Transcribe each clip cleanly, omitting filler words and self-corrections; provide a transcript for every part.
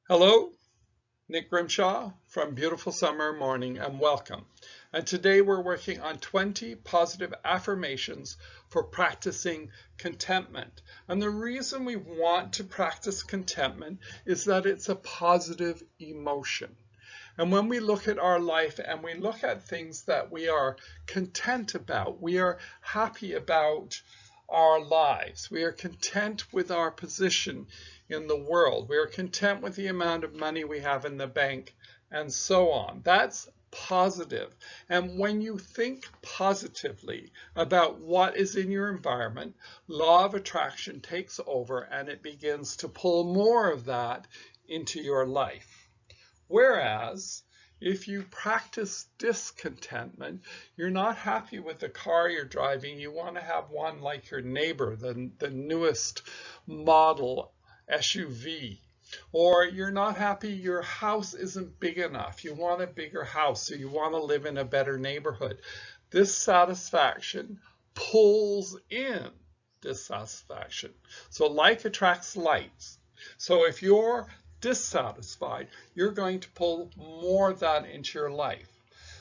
Hello, Nick Grimshawe from Beautiful Summer Morning, and welcome. And today we're working on 20 positive affirmations for practicing contentment. And the reason we want to practice contentment is that it's a positive emotion. And when we look at our life and we look at things that we are content about, we are happy about our lives, we are content with our position in the world, we are content with the amount of money we have in the bank, and so on. That's positive. And when you think positively about what is in your environment, law of attraction takes over and it begins to pull more of that into your life. Whereas if you practice discontentment, you're not happy with the car you're driving, you want to have one like your neighbor, the newest model SUV. Or you're not happy your house isn't big enough, you want a bigger house, so you want to live in a better neighborhood. Dissatisfaction pulls in dissatisfaction. So like attracts like. So if you're dissatisfied, you're going to pull more of that into your life.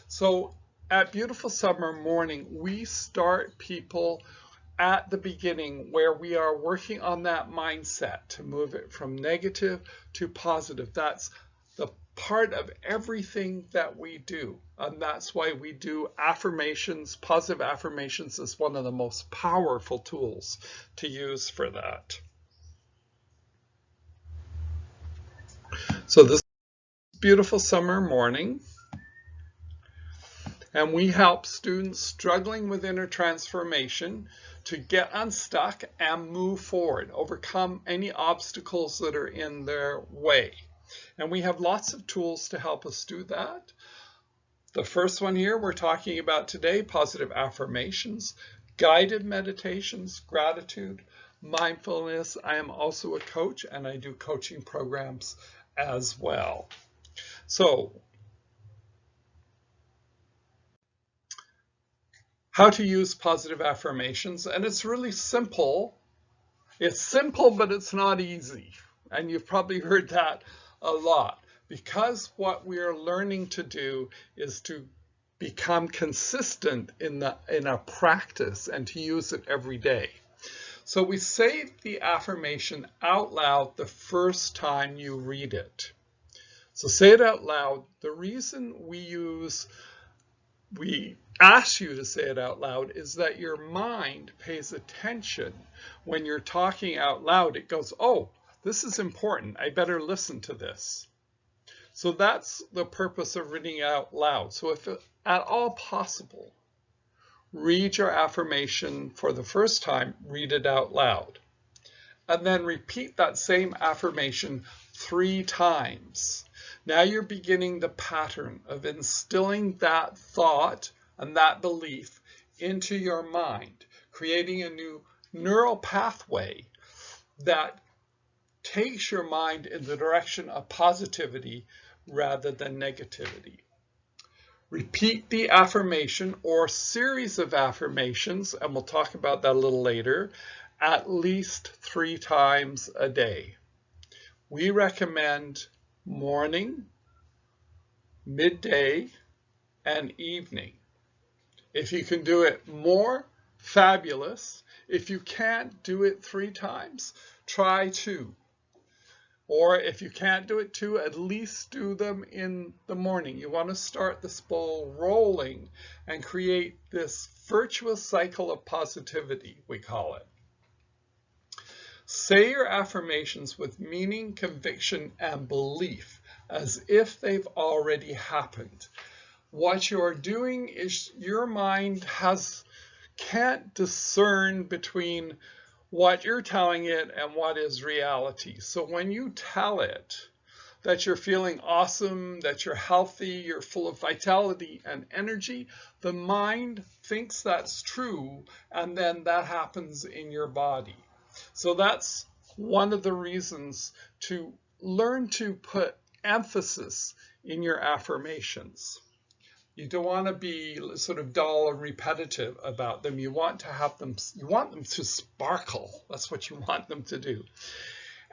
So at Beautiful Summer Morning, we start people at the beginning where we are working on that mindset to move it from negative to positive. That's the part of everything that we do. And that's why we do affirmations. Positive affirmations is one of the most powerful tools to use for that. So this Beautiful Summer Morning, and we help students struggling with inner transformation to get unstuck and move forward, overcome any obstacles that are in their way. And we have lots of tools to help us do that. The first one here we're talking about today, positive affirmations, guided meditations, gratitude, mindfulness. I am also a coach and I do coaching programs as well. So, how to use positive affirmations, and it's really simple. It's simple, but it's not easy. And you've probably heard that a lot, because what we are learning to do is to become consistent in a practice and to use it every day. So we say the affirmation out loud the first time you read it. So say it out loud. The reason we ask you to say it out loud is that your mind pays attention when you're talking out loud. It goes, oh, this is important. I better listen to this. So that's the purpose of reading out loud. So if at all possible, read your affirmation for the first time, read it out loud. And then repeat that same affirmation 3 times. Now you're beginning the pattern of instilling that thought and that belief into your mind, creating a new neural pathway that takes your mind in the direction of positivity rather than negativity. Repeat the affirmation or series of affirmations, and we'll talk about that a little later, at least 3 times a day. We recommend morning, midday, and evening. If you can do it more, fabulous. If you can't do it 3 times, try 2. Or if you can't do it 2, at least do them in the morning. You want to start this ball rolling and create this virtuous cycle of positivity, we call it. Say your affirmations with meaning, conviction, and belief, as if they've already happened. What you're doing is your mind can't discern between what you're telling it and what is reality. So when you tell it that you're feeling awesome, that you're healthy, you're full of vitality and energy, the mind thinks that's true, and then that happens in your body. So that's one of the reasons to learn to put emphasis in your affirmations. You don't want to be sort of dull and repetitive about them. You want to have them, you want them to sparkle. That's what you want them to do.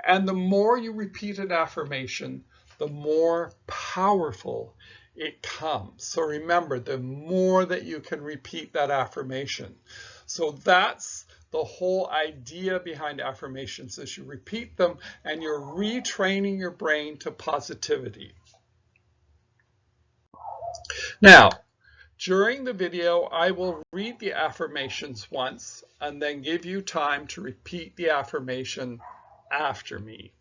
And the more you repeat an affirmation, the more powerful it comes. So remember, the more that you can repeat that affirmation. So that's the whole idea behind affirmations, is you repeat them and you're retraining your brain to positivity. Now, during the video, I will read the affirmations once and then give you time to repeat the affirmation after me.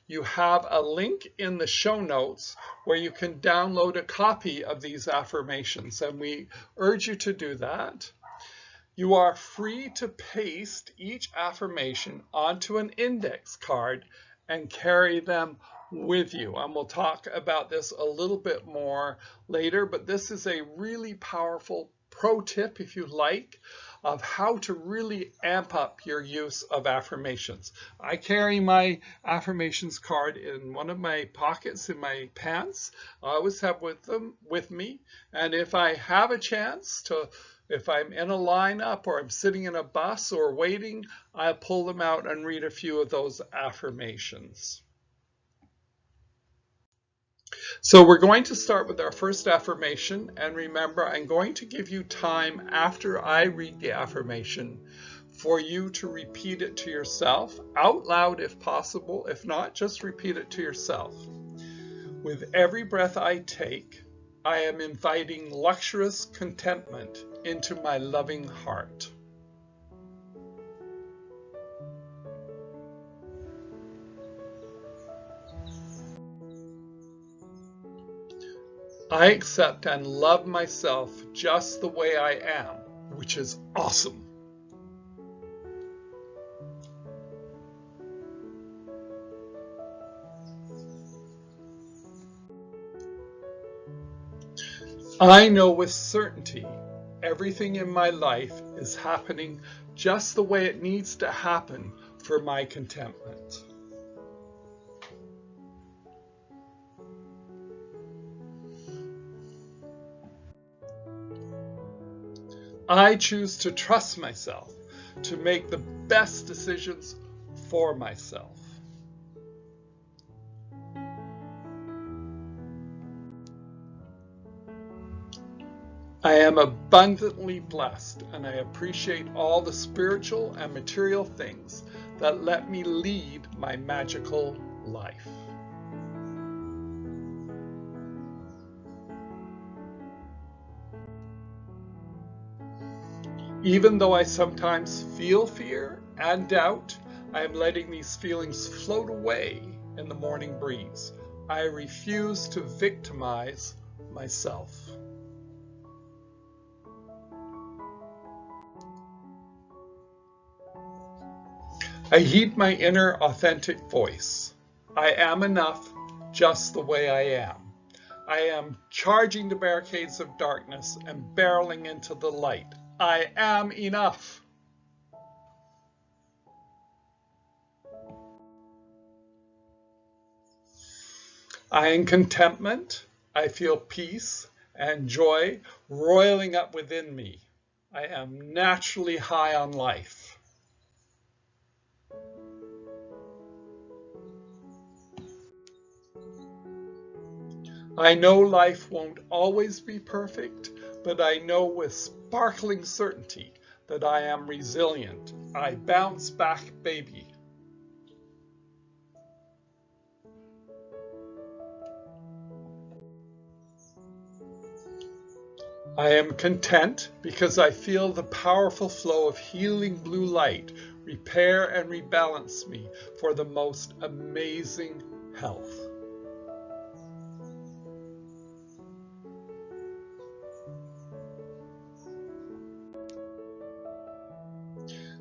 You have a link in the show notes where you can download a copy of these affirmations, and we urge you to do that. You are free to paste each affirmation onto an index card and carry them with you. And we'll talk about this a little bit more later, but this is a really powerful pro tip, if you like, of how to really amp up your use of affirmations. I carry my affirmations card in one of my pockets in my pants. I always have with me. And if I have a chance to, if I'm in a lineup or I'm sitting in a bus or waiting, I pull them out and read a few of those affirmations. So we're going to start with our first affirmation, and remember, I'm going to give you time after I read the affirmation for you to repeat it to yourself, out loud if possible. If not, just repeat it to yourself. With every breath I take, I am inviting luxurious contentment into my loving heart. I accept and love myself just the way I am, which is awesome. I know with certainty everything in my life is happening just the way it needs to happen for my contentment. I choose to trust myself to make the best decisions for myself. I am abundantly blessed, and I appreciate all the spiritual and material things that let me lead my magical life. Even though I sometimes feel fear and doubt, I am letting these feelings float away in the morning breeze. I refuse to victimize myself. I heed my inner authentic voice. I am enough just the way I am. I am charging the barricades of darkness and barreling into the light. I am enough. I am contentment. I feel peace and joy roiling up within me. I am naturally high on life. I know life won't always be perfect, but I know with sparkling certainty that I am resilient. I bounce back, baby. I am content because I feel the powerful flow of healing blue light repair and rebalance me for the most amazing health.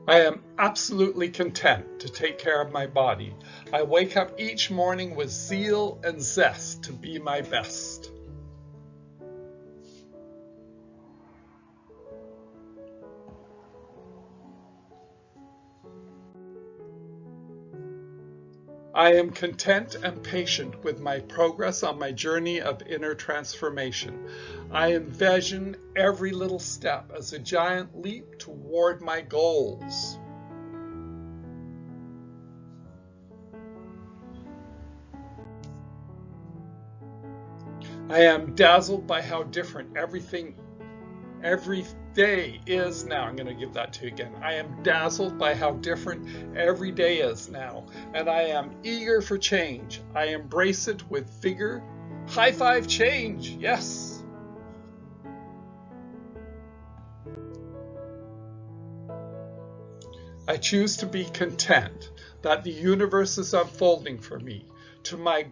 I am absolutely content to take care of my body. I wake up each morning with zeal and zest to be my best. I am content and patient with my progress on my journey of inner transformation. I envision every little step as a giant leap toward my goals. I am dazzled by how different every day is now. I'm going to give that to you again. I am dazzled by how different every day is now, and I am eager for change. I embrace it with vigor. High five change, yes. I choose to be content that the universe is unfolding for me to my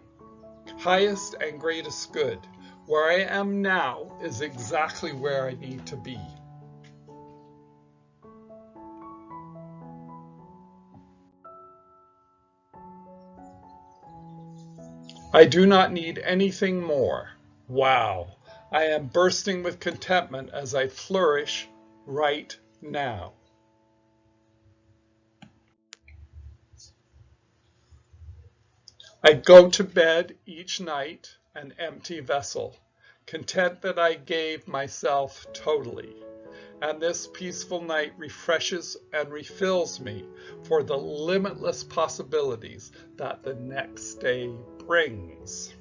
highest and greatest good. Where I am now is exactly where I need to be. I do not need anything more. Wow, I am bursting with contentment as I flourish right now. I go to bed each night an empty vessel, content that I gave myself totally. And this peaceful night refreshes and refills me for the limitless possibilities that the next day brings.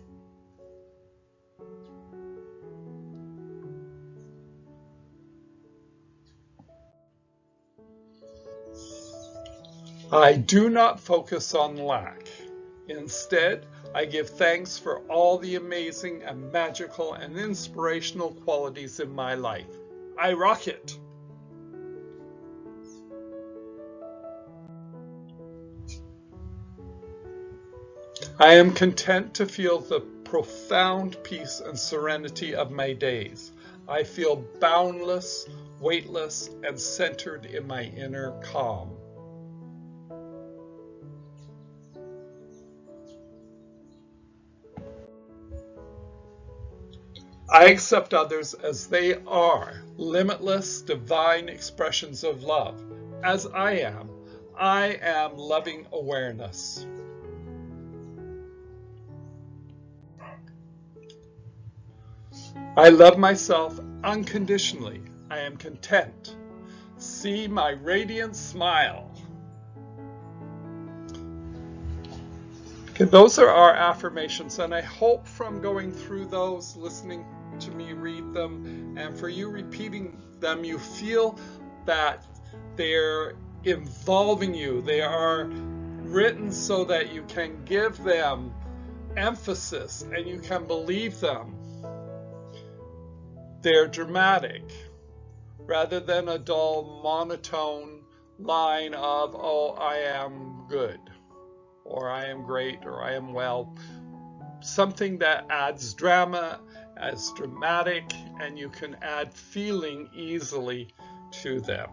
I do not focus on lack. Instead, I give thanks for all the amazing and magical and inspirational qualities in my life. I rock it. I am content to feel the profound peace and serenity of my days. I feel boundless, weightless, and centered in my inner calm. I accept others as they are, limitless, divine expressions of love. As I am loving awareness. I love myself unconditionally. I am content. See my radiant smile. Okay, those are our affirmations, and I hope from going through those, listening to me read them, and for you repeating them, you feel that they're involving you. They are written so that you can give them emphasis and you can believe them. They're dramatic rather than a dull monotone line of, oh, I am good, or I am great, or I am well. Something that adds drama, as dramatic, and you can add feeling easily to them.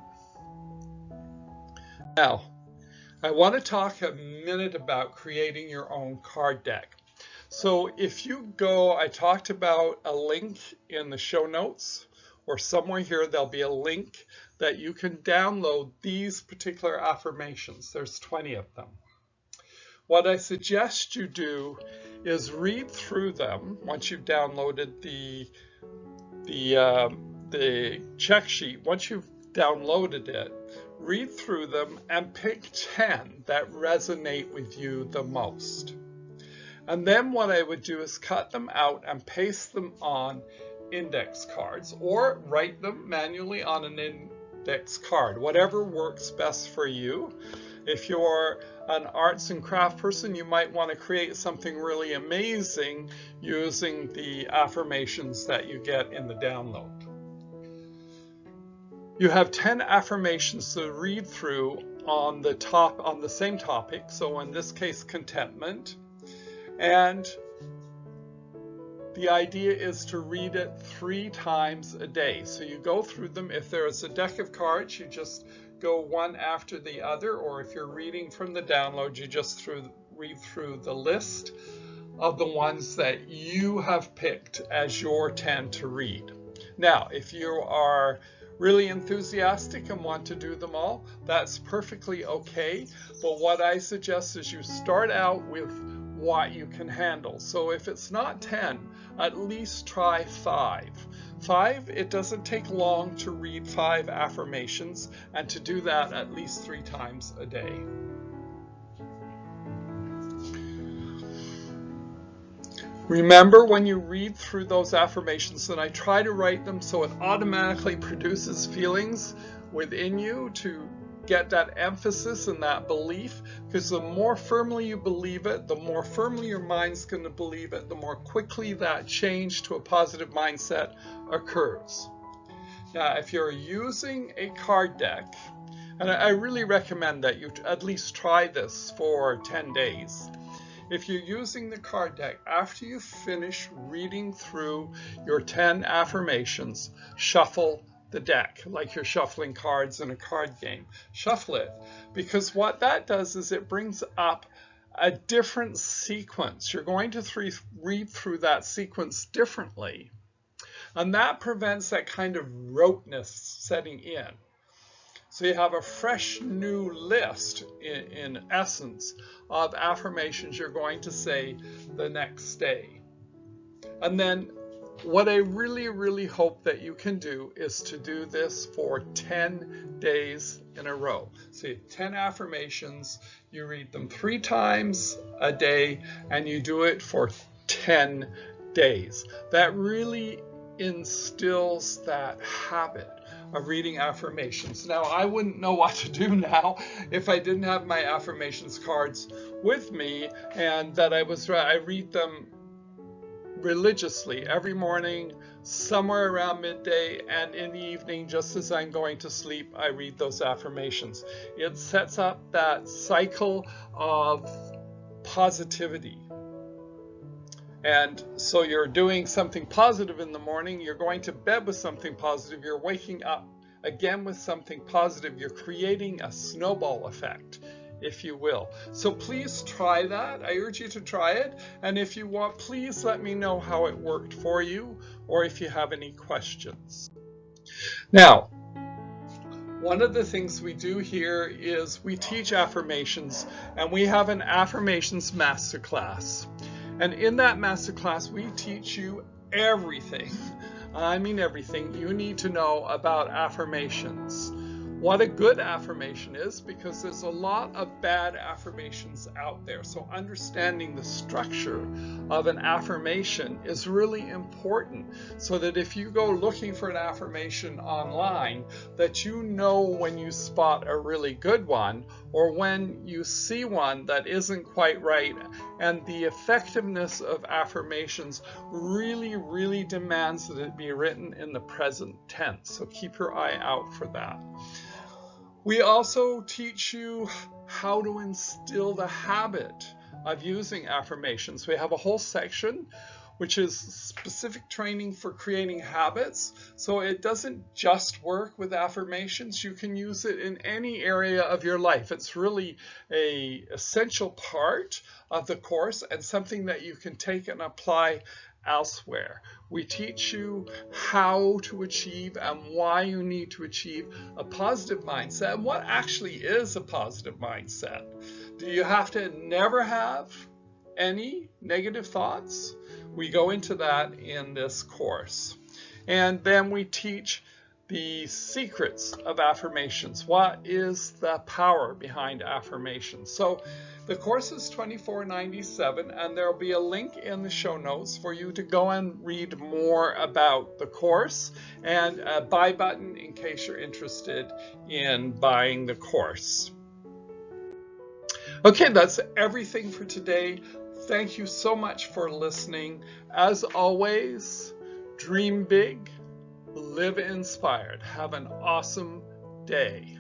Now, I want to talk a minute about creating your own card deck. So if you go, I talked about a link in the show notes, or somewhere here there'll be a link that you can download these particular affirmations. There's 20 of them. What I suggest you do is read through them once you've downloaded the check sheet. Once you've downloaded it, read through them and pick 10 that resonate with you the most. And then what I would do is cut them out and paste them on index cards, or write them manually on an index card, whatever works best for you. If you're an arts and craft person, you might want to create something really amazing using the affirmations that you get in the download. You have 10 affirmations to read through on the same topic. So in this case, contentment. And the idea is to read it 3 times a day. So you go through them. If there's a deck of cards, you just go one after the other, or if you're reading from the download, you just read through the list of the ones that you have picked as your 10 to read. Now, if you are really enthusiastic and want to do them all, that's perfectly okay. But what I suggest is you start out with what you can handle. So if it's not 10, at least try 5. 5, it doesn't take long to read 5 affirmations, and to do that at least 3 times a day. Remember, when you read through those affirmations, and I try to write them so it automatically produces feelings within you to get that emphasis and that belief, because the more firmly you believe it, the more firmly your mind's going to believe it, the more quickly that change to a positive mindset occurs. Now, if you're using a card deck, and I really recommend that you at least try this for 10 days. If you're using the card deck, after you finish reading through your 10 affirmations, shuffle the deck like you're shuffling cards in a card game. Shuffle it, because what that does is it brings up a different sequence. You're going to read through that sequence differently, and that prevents that kind of roteness setting in. So you have a fresh new list, in essence, of affirmations you're going to say the next day. And then what I really, really hope that you can do is to do this for 10 days in a row. So you have 10 affirmations, you read them 3 times a day, and you do it for 10 days. That really instills that habit of reading affirmations. Now, I wouldn't know what to do now if I didn't have my affirmations cards with me, and that I read them religiously every morning, somewhere around midday, and in the evening, just as I'm going to sleep, I read those affirmations. It sets up that cycle of positivity. And so you're doing something positive in the morning, you're going to bed with something positive, you're waking up again with something positive. You're creating a snowball effect, if you will. So please try that. I urge you to try it. And if you want, please let me know how it worked for you, or if you have any questions. Now, one of the things we do here is we teach affirmations, and we have an Affirmations Masterclass. And in that masterclass, we teach you everything, I mean everything, you need to know about affirmations. What a good affirmation is, because there's a lot of bad affirmations out there. So understanding the structure of an affirmation is really important, so that if you go looking for an affirmation online, that you know when you spot a really good one, or when you see one that isn't quite right. And the effectiveness of affirmations really, really demands that it be written in the present tense. So keep your eye out for that. We also teach you how to instill the habit of using affirmations. We have a whole section which is specific training for creating habits. So it doesn't just work with affirmations. You can use it in any area of your life. It's really an essential part of the course, and something that you can take and apply elsewhere. We teach you how to achieve and why you need to achieve a positive mindset, and what actually is a positive mindset. Do you have to never have any negative thoughts? We go into that in this course. And then we teach the secrets of affirmations. What is the power behind affirmations? So the course is $24.97, and there'll be a link in the show notes for you to go and read more about the course, and a buy button in case you're interested in buying the course. Okay, that's everything for today. Thank you so much for listening. As always, dream big, live inspired. Have an awesome day.